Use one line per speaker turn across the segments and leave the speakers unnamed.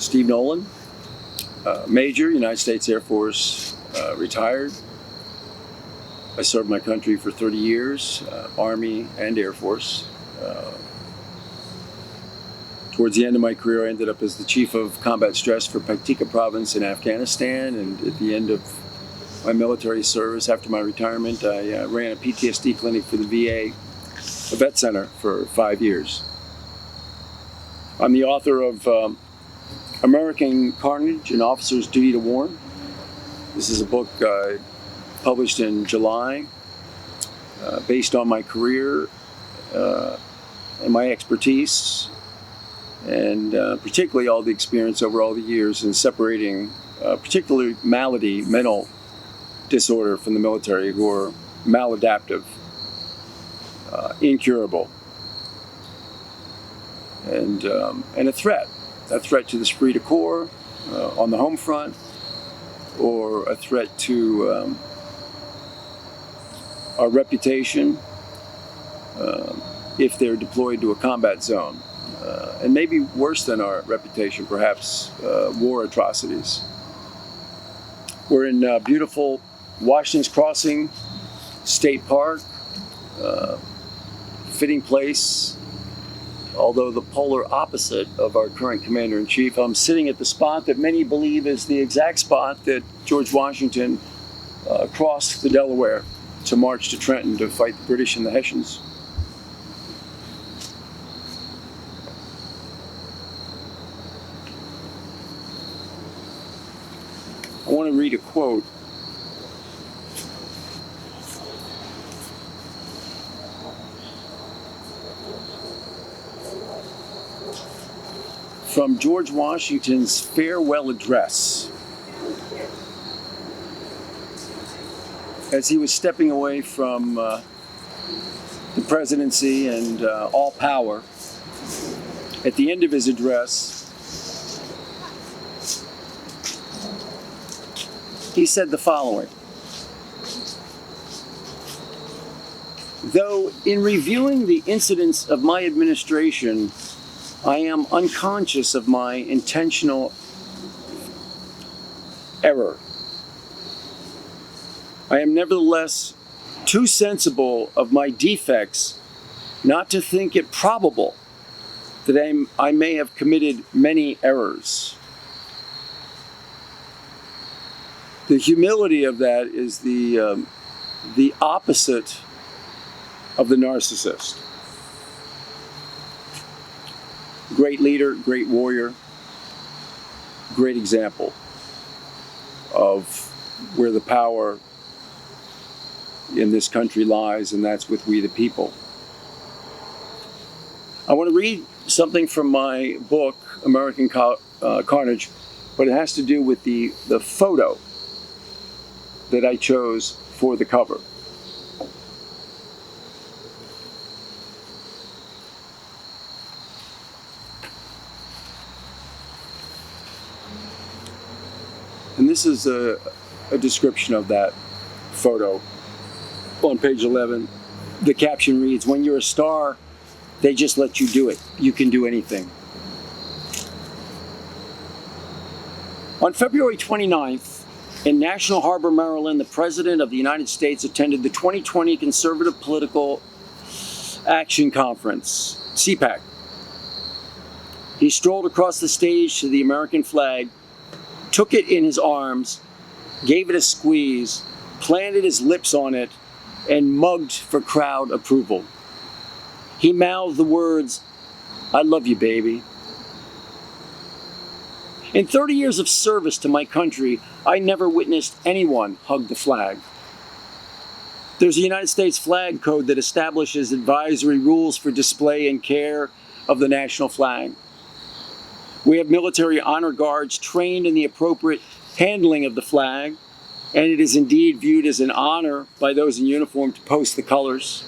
Steve Nolan, Major, United States Air Force, retired. I served my country for 30 years, Army and Air Force. Towards the end of my career, I ended up as the Chief of Combat Stress for Paktika Province in Afghanistan, and at the end of my military service, after my retirement, I ran a PTSD clinic for the VA, a vet center, for 5 years. I'm the author of American Carnage, An Officer's Duty to Warn. This is a book published in July, based on my career and my expertise, and particularly all the experience over all the years in separating particularly malady, mental disorder from the military, who are maladaptive, incurable, and a threat to the esprit de corps on the home front, or a threat to our reputation if they're deployed to a combat zone. And maybe worse than our reputation, perhaps war atrocities. We're in beautiful Washington's Crossing State Park, fitting place, although the polar opposite of our current Commander-in-Chief. I'm sitting at the spot that many believe is the exact spot that George Washington crossed the Delaware to march to Trenton to fight the British and the Hessians. I want to read a quote from George Washington's farewell address as he was stepping away from the presidency and all power. At the end of his address, he said the following: "Though in reviewing the incidents of my administration, I am unconscious of my intentional error, I am nevertheless too sensible of my defects not to think it probable that I may have committed many errors." The humility of that is the opposite of the narcissist. Great leader, great warrior, great example of where the power in this country lies, and that's with we the people. I want to read something from my book, American Carnage, but it has to do with the photo that I chose for the cover. And this is a description of that photo on page 11. The caption reads, "When you're a star, they just let you do it. You can do anything." On February 29th, in National Harbor, Maryland, the President of the United States attended the 2020 Conservative Political Action Conference, CPAC. He strolled across the stage to the American flag, took it in his arms, gave it a squeeze, planted his lips on it, and mugged for crowd approval. He mouthed the words, "I love you, baby." In 30 years of service to my country, I never witnessed anyone hug the flag. There's a United States flag code that establishes advisory rules for display and care of the national flag. We have military honor guards trained in the appropriate handling of the flag, and it is indeed viewed as an honor by those in uniform to post the colors.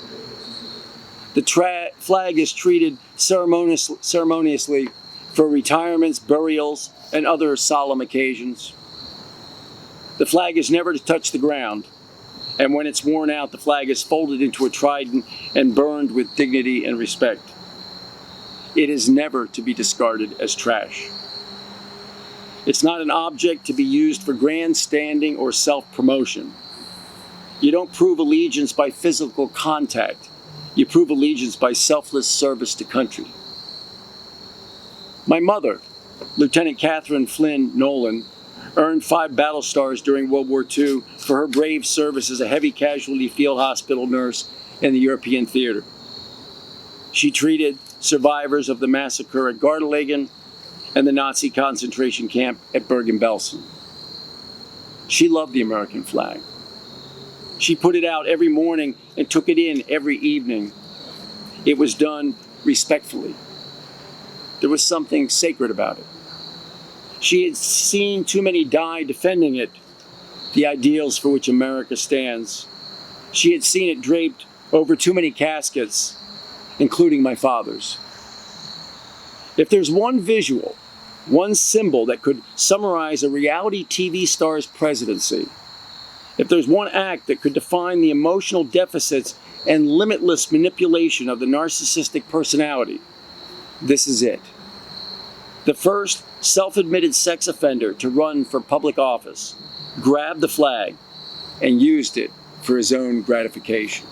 The flag is treated ceremoniously for retirements, burials, and other solemn occasions. The flag is never to touch the ground, and when it's worn out, the flag is folded into a trident and burned with dignity and respect. It is never to be discarded as trash. It's not an object to be used for grandstanding or self-promotion. You don't prove allegiance by physical contact. You prove allegiance by selfless service to country. My mother, Lieutenant Catherine Flynn Nolan, earned 5 battle stars during World War II for her brave service as a heavy casualty field hospital nurse in the European theater. She treated survivors of the massacre at Gardelegen and the Nazi concentration camp at Bergen-Belsen. She loved the American flag. She put it out every morning and took it in every evening. It was done respectfully. There was something sacred about it. She had seen too many die defending it, the ideals for which America stands. She had seen it draped over too many caskets, including my father's. If there's one visual, one symbol that could summarize a reality TV star's presidency, if there's one act that could define the emotional deficits and limitless manipulation of the narcissistic personality, this is it. The first self-admitted sex offender to run for public office grabbed the flag and used it for his own gratification.